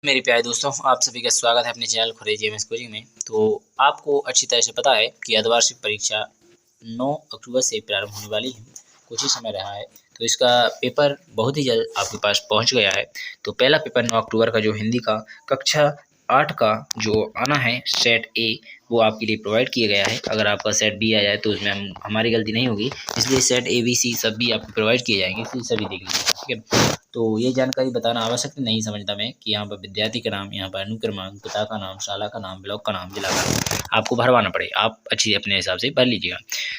मेरे प्यारे दोस्तों, आप सभी का स्वागत है अपने चैनल खुरेजी एमएस कोचिंग में। तो आपको अच्छी तरह से पता है कि अर्धवार्षिक परीक्षा 9 अक्टूबर से प्रारंभ होने वाली है। कुछ ही समय रहा है, तो इसका पेपर बहुत ही जल्द आपके पास पहुंच गया है। तो पहला पेपर 9 अक्टूबर का जो हिंदी का कक्षा 8 का जो आना है सेट ए, वो आपके लिए प्रोवाइड किया गया है। अगर आपका सेट बी आ जाए तो उसमें हमारी गलती नहीं होगी, इसलिए सेट ए बी सी सब भी आपको प्रोवाइड किए जाएंगे, इसलिए सभी देख लीजिए, ठीक है। तो ये जानकारी बताना आवश्यक नहीं समझता मैं कि यहाँ पर विद्यार्थी का नाम, यहाँ पर अनुक्रमांक, पिता का नाम, शाला का नाम, ब्लॉक का नाम, जिला का नाम आपको भरवाना पड़े। आप अच्छी अपने हिसाब से भर लीजिएगा।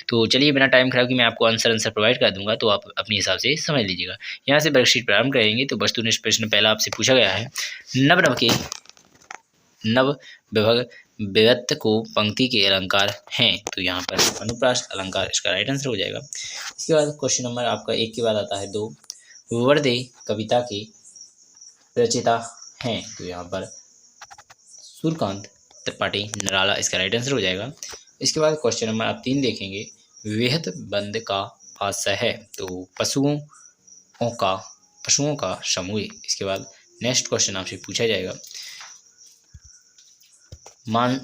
तो चलिए बिना टाइम खराब कि मैं आपको आंसर प्रोवाइड कर दूंगा, तो आप अपने हिसाब से समझ लीजिएगा। यहाँ से वर्कशीट प्रारंभ करेंगे तो वस्तुनिष्ठ प्रश्न पहला आपसे पूछा गया है, नव विभक्त को पंक्ति के अलंकार हैं। तो यहाँ पर अनुप्रास अलंकार इसका राइट आंसर हो जाएगा। इसके बाद क्वेश्चन नंबर आपका 1 के बाद आता है 2, वर्दे कविता के रचयिता हैं। तो यहाँ पर सूर्यकांत त्रिपाठी निराला इसका राइट आंसर हो जाएगा। इसके बाद क्वेश्चन नंबर आप 3 देखेंगे, विहत बंद का आशय है। तो पशुओं का समूह। इसके बाद नेक्स्ट क्वेश्चन आपसे पूछा जाएगा,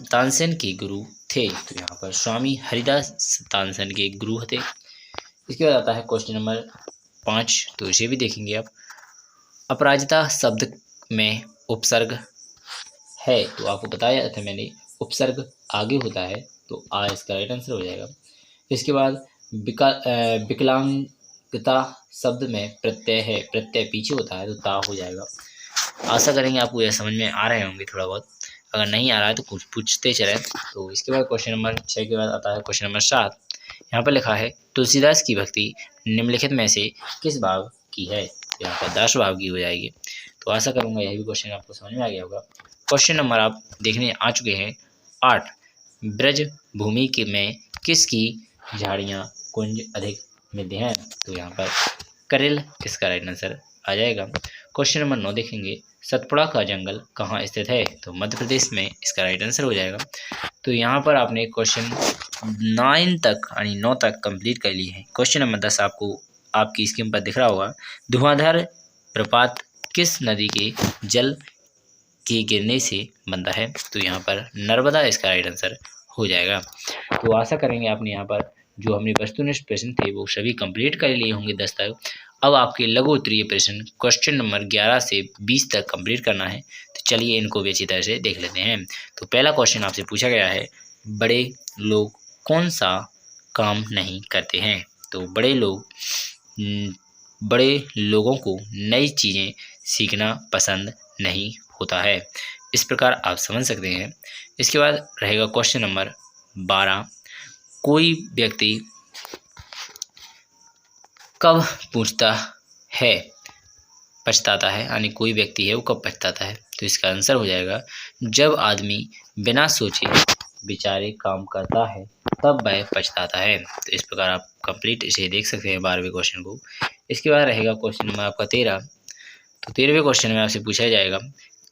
तानसेन के गुरु थे। तो यहाँ पर स्वामी हरिदास तानसेन के गुरु थे। इसके बाद आता है क्वेश्चन नंबर 5, तो इसे भी देखेंगे आप। अपराजिता शब्द में उपसर्ग है। तो आपको बताया था मैंने, उपसर्ग आगे होता है तो आ इसका राइट आंसर हो जाएगा। इसके बाद विकलांगता शब्द में प्रत्यय है, प्रत्यय पीछे होता है तो ता हो जाएगा। आशा करेंगे आपको यह समझ में आ रहे होंगे थोड़ा बहुत, अगर नहीं आ रहा है तो कुछ पूछते चलें। तो इसके बाद क्वेश्चन नंबर 6 के बाद आता है क्वेश्चन नंबर 7। यहाँ पर लिखा है, तुलसीदास की भक्ति निम्नलिखित में से किस भाव की है। यहाँ पर 10 भाव की हो जाएगी। तो आशा करूंगा यह भी क्वेश्चन आपको समझ में आ गया होगा। क्वेश्चन नंबर आप देखने आ चुके हैं 8, ब्रज भूमि के में किसकी झाड़ियाँ कुंज अधिक मिलती हैं। तो यहाँ पर करेल इसका राइट आंसर आ जाएगा। क्वेश्चन नंबर 9 देखेंगे, सतपुड़ा का जंगल कहाँ स्थित है। तो मध्य प्रदेश में इसका राइट आंसर हो जाएगा। तो यहाँ पर आपने क्वेश्चन 9 तक यानी 9 तक कंप्लीट कर ली है। क्वेश्चन नंबर 10 आपको आपकी स्क्रीन पर दिख रहा होगा, धुआंधार प्रपात किस नदी के जल के गिरने से बनता है। तो यहाँ पर नर्मदा इसका राइट आंसर हो जाएगा। तो आशा करेंगे आपने यहाँ पर जो हमने वस्तुनिष्ठ प्रश्न थे वो सभी कंप्लीट कर लिए होंगे 10 तक। अब आपके लघु उत्तरीय प्रश्न क्वेश्चन नंबर 11 से 20 तक कंप्लीट करना है। तो चलिए इनको भी अच्छी तरह से देख लेते हैं। तो पहला क्वेश्चन आपसे पूछा गया है, बड़े लोग कौन सा काम नहीं करते हैं। तो बड़े लोगों को नई चीज़ें सीखना पसंद नहीं होता है। इस प्रकार आप समझ सकते हैं। इसके बाद रहेगा क्वेश्चन नंबर 12, कोई व्यक्ति कब पूछता है पछताता है, यानी कोई व्यक्ति है वो कब पछताता है। तो इसका आंसर हो जाएगा, जब आदमी बिना सोचे विचारे काम करता है तब वह पछताता है। तो इस प्रकार आप कंप्लीट इसे देख सकते हैं 12वें क्वेश्चन को। इसके बाद रहेगा क्वेश्चन नंबर आपका 13। तो 13वें क्वेश्चन में आपसे पूछा जाएगा,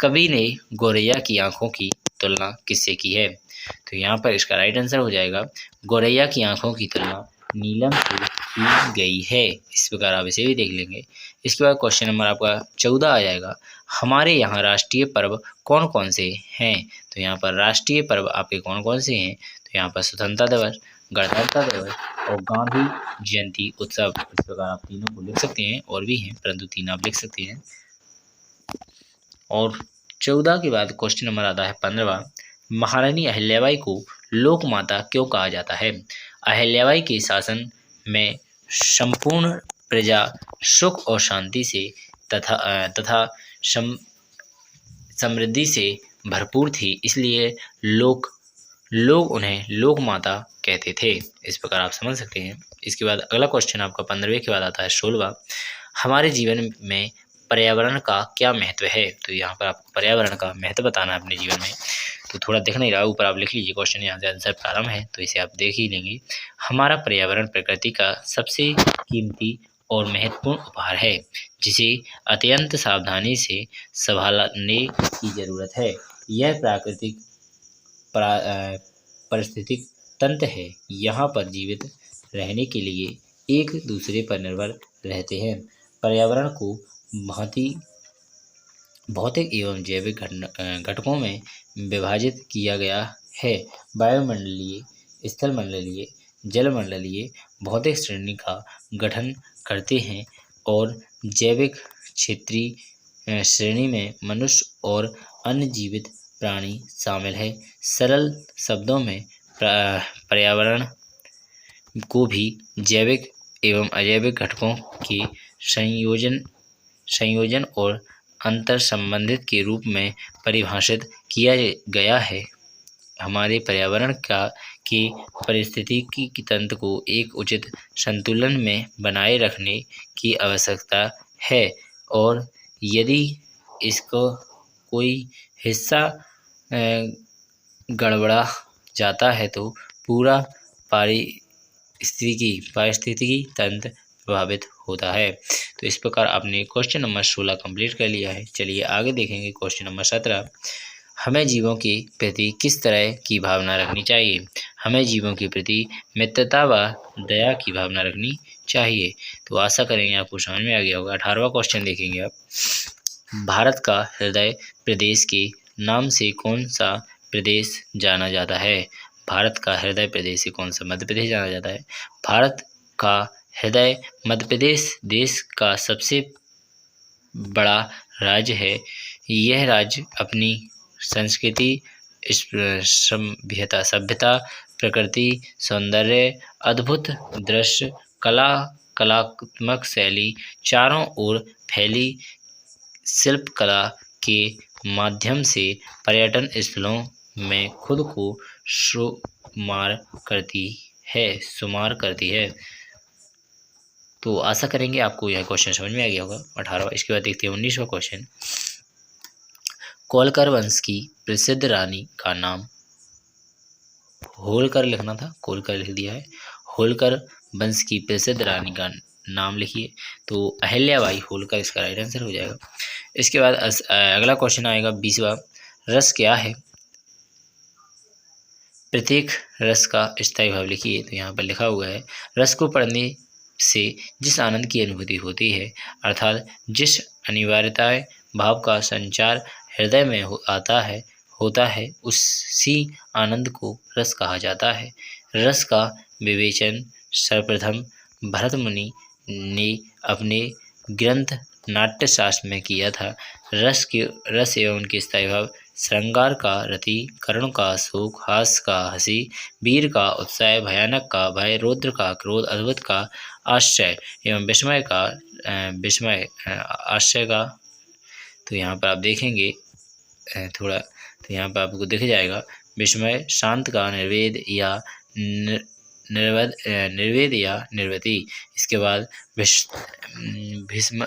कवि ने गौरैया की आंखों की तुलना किससे की है। तो यहाँ पर इसका राइट आंसर हो जाएगा, गौरैया की आंखों की तुलना नीलम से की गई है। इस प्रकार आप इसे भी देख लेंगे। इसके बाद क्वेश्चन नंबर आपका 14 आ जाएगा, हमारे यहाँ राष्ट्रीय पर्व कौन कौन से हैं। तो यहाँ पर राष्ट्रीय पर्व आपके कौन कौन से हैं। तो यहाँ पर स्वतंत्रता दिवस, गणतंत्र दिवस और गांधी जयंती उत्सव। इस प्रकार आप तीनों को लिख सकते हैं, और भी हैं परंतु 3 आप लिख सकते हैं। और 14 के बाद क्वेश्चन नंबर आता है 15वां, महारानी अहिल्याबाई को लोक माता क्यों कहा जाता है। अहिल्याबाई के शासन में संपूर्ण प्रजा सुख और शांति से तथा समृद्धि से भरपूर थी, इसलिए लोग उन्हें लोक माता कहते थे। इस प्रकार आप समझ सकते हैं। इसके बाद अगला क्वेश्चन आपका 15वें के बाद आता है 16वां, हमारे जीवन में पर्यावरण का क्या महत्व है। तो यहाँ पर आपको पर्यावरण का महत्व बताना है अपने जीवन में। तो थोड़ा दिख नहीं रहा, ऊपर आप लिख लीजिए, क्वेश्चन यहाँ से आंसर प्रारंभ है तो इसे आप देख ही लेंगे। हमारा पर्यावरण प्रकृति का सबसे कीमती और महत्वपूर्ण उपहार है, जिसे अत्यंत सावधानी से संभालने की जरूरत है। यह प्राकृतिक पारिस्थितिक तंत्र है, यहाँ पर जीवित रहने के लिए एक दूसरे पर निर्भर रहते हैं। पर्यावरण को भौतिक एवं जैविक घटकों में विभाजित किया गया है। वायुमंडलीय, स्थलमंडलीय, जलमंडलीय भौतिक श्रेणी का गठन करते हैं और जैविक क्षेत्रीय श्रेणी में मनुष्य और अन्य जीवित प्राणी शामिल है। सरल शब्दों में पर्यावरण को भी जैविक एवं अजैविक घटकों के संयोजन और अंतर संबंधित के रूप में परिभाषित किया गया है। हमारे पर्यावरण के पारिस्थितिकी तंत्र को एक उचित संतुलन में बनाए रखने की आवश्यकता है और यदि इसको कोई हिस्सा गड़बड़ा जाता है तो पूरा पारिस्थितिकी तंत्र प्रभावित होता है। तो इस प्रकार आपने क्वेश्चन नंबर 16 कंप्लीट कर लिया है। चलिए आगे देखेंगे क्वेश्चन नंबर 17। हमें जीवों के प्रति किस तरह की भावना रखनी चाहिए? हमें जीवों के प्रति मित्रता व दया की भावना रखनी चाहिए। तो आशा करेंगे आपको समझ में आ गया होगा। 18वां क्वेश्चन देखेंगे आप। भारत का हृदय प्रदेश के नाम से कौन सा प्रदेश जाना जाता है? भारत का हृदय प्रदेश से कौन सा मध्य प्रदेश जाना जाता है? भारत का हृदय मध्य प्रदेश देश का सबसे बड़ा राज्य है। यह राज्य अपनी संस्कृति, सभ्यता, प्रकृति सौंदर्य, अद्भुत दृश्य, कलात्मक शैली, चारों ओर फैली शिल्पकला के माध्यम से पर्यटन स्थलों में खुद को शुमार करती है। तो आशा करेंगे आपको यह क्वेश्चन समझ में आ गया होगा। 18वां। इसके बाद देखते हैं 19वां क्वेश्चन। होलकर वंश की प्रसिद्ध रानी का नाम? होलकर लिखना था, कोलकर लिख दिया है। होलकर वंश की प्रसिद्ध रानी का नाम लिखिए। तो अहिल्याबाई होलकर इसका राइट आंसर हो जाएगा। इसके बाद अगला क्वेश्चन आएगा 20वां। रस क्या है? प्रत्येक रस का स्थायी भाव लिखिए। तो यहाँ पर लिखा हुआ है, रस को पढ़ने से जिस आनंद की अनुभूति होती है, अर्थात जिस अनिवार्यता भाव का संचार हृदय में होता है, उसी आनंद को रस कहा जाता है। रस का विवेचन सर्वप्रथम भरत मुनि ने अपने ग्रंथ नाट्यशास्त्र में किया था। रस एवं उनके स्थायी भाव श्रृंगार का रति, करुण का शोक, हास का हंसी, वीर का उत्साह, भयानक का भय, रौद्र का क्रोध, अद्भुत का आश्चर्य एवं विस्मय आश्चर्य का। तो यहाँ पर आप देखेंगे थोड़ा, तो यहाँ पर आपको दिख जाएगा विस्मय, शांत का निर्वेद या निर्वृति। इसके बाद भीष्म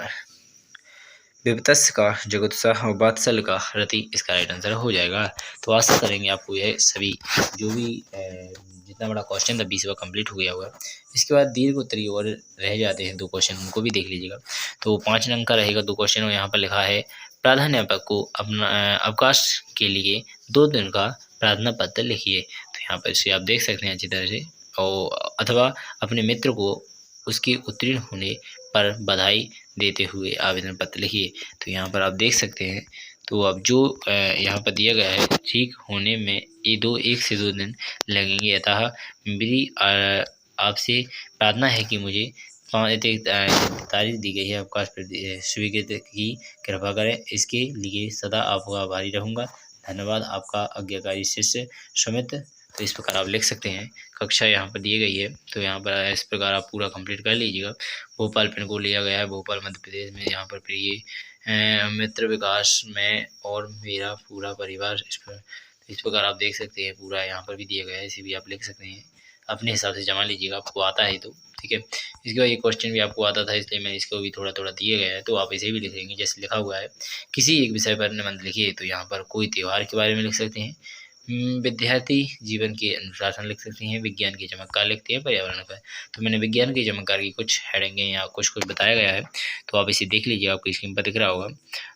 विपत्स का जगुत्साह और वात्सल्य का रति इसका राइट आंसर हो जाएगा। तो आशा करेंगे आपको यह सभी जो भी जितना बड़ा क्वेश्चन था 20वां कंप्लीट हो गया होगा। इसके बाद दीर्घ उत्तरीय और रह जाते हैं 2 क्वेश्चन, उनको भी देख लीजिएगा। तो 5 नंबर का रहेगा 2 क्वेश्चन और यहाँ पर लिखा है, प्राध्यापक को अपना अवकाश के लिए 2 दिन का प्रार्थना पत्र लिखिए। तो यहाँ पर इसे आप देख सकते हैं अच्छी तरह से, और अथवा अपने मित्र को उसके उत्तीर्ण होने पर बधाई देते हुए आवेदन पत्र लिखिए। तो यहाँ पर आप देख सकते हैं। तो अब जो यहाँ पर दिया गया है, ठीक होने में 1 से 2 दिन लगेंगे। अतः मेरी आपसे प्रार्थना है कि मुझे तारीख दी गई है अवकाश स्वीकृत की कृपा करें। इसके लिए सदा आपका आभारी रहूँगा। धन्यवाद। आपका आज्ञाकारी शिष्य सुमित। तो इस प्रकार आप लिख सकते हैं। कक्षा यहाँ पर दी गई है, तो यहाँ पर इस प्रकार आप पूरा कंप्लीट कर लीजिएगा। भोपाल पिन को लिया गया है, भोपाल मध्य प्रदेश में। यहाँ पर प्रिय मित्र विकास में और मेरा पूरा परिवार, इस प्रकार आप देख सकते हैं। पूरा यहाँ पर भी दिया गया है, इसे भी आप लिख सकते हैं। अपने हिसाब से जमा लीजिएगा, आपको आता है तो ठीक है। इसके बाद ये क्वेश्चन भी आपको आता था, इसलिए मैं इसको भी थोड़ा थोड़ा दिया गया है, तो आप इसे भी लिखेंगे। जैसे लिखा हुआ है, किसी एक विषय पर निबंध लिखिए। तो यहाँ पर कोई त्यौहार के बारे में लिख सकते हैं, विद्यार्थी जीवन के अनुशासन लिख सकते हैं, विज्ञान के चमत्कार लिखते हैं, पर्यावरण पर। तो मैंने विज्ञान के चमत्कार की कुछ हेडिंगें या कुछ बताया गया है, तो आप इसे देख लीजिए, आपको स्क्रीन पर दिख रहा होगा।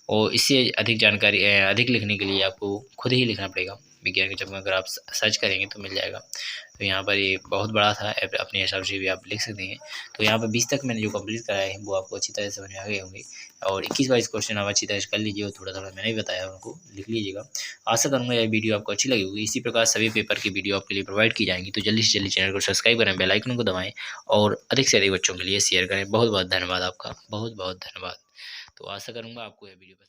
और इससे अधिक जानकारी अधिक लिखने के लिए आपको खुद ही लिखना पड़ेगा। विज्ञान के चमत्कार आप सर्च करेंगे तो मिल जाएगा। तो यहाँ पर ये बहुत बड़ा था, अपने हिसाब से भी आप लिख सकते हैं। तो यहाँ पर 20 तक मैंने जो कंप्लीट कराया है वो आपको अच्छी तरह से समझ में आ गए होंगे। और 21-22 क्वेश्चन आप अच्छी तरह से कर लीजिए और थोड़ा थोड़ा मैंने भी बताया उनको लिख लीजिएगा। आशा करूँगा यह वीडियो आपको अच्छी लगी होगी। इसी प्रकार सभी पेपर की वीडियो आपके लिए प्रोवाइड की जाएंगी, तो जल्दी से जल्दी चैनल को सब्सक्राइब करें, बेल आइकन को दबाएं और अधिक से अधिक बच्चों के लिए शेयर करें। बहुत बहुत धन्यवाद आपका, बहुत बहुत धन्यवाद। तो आशा करूँगा आपको यह वीडियो पसंद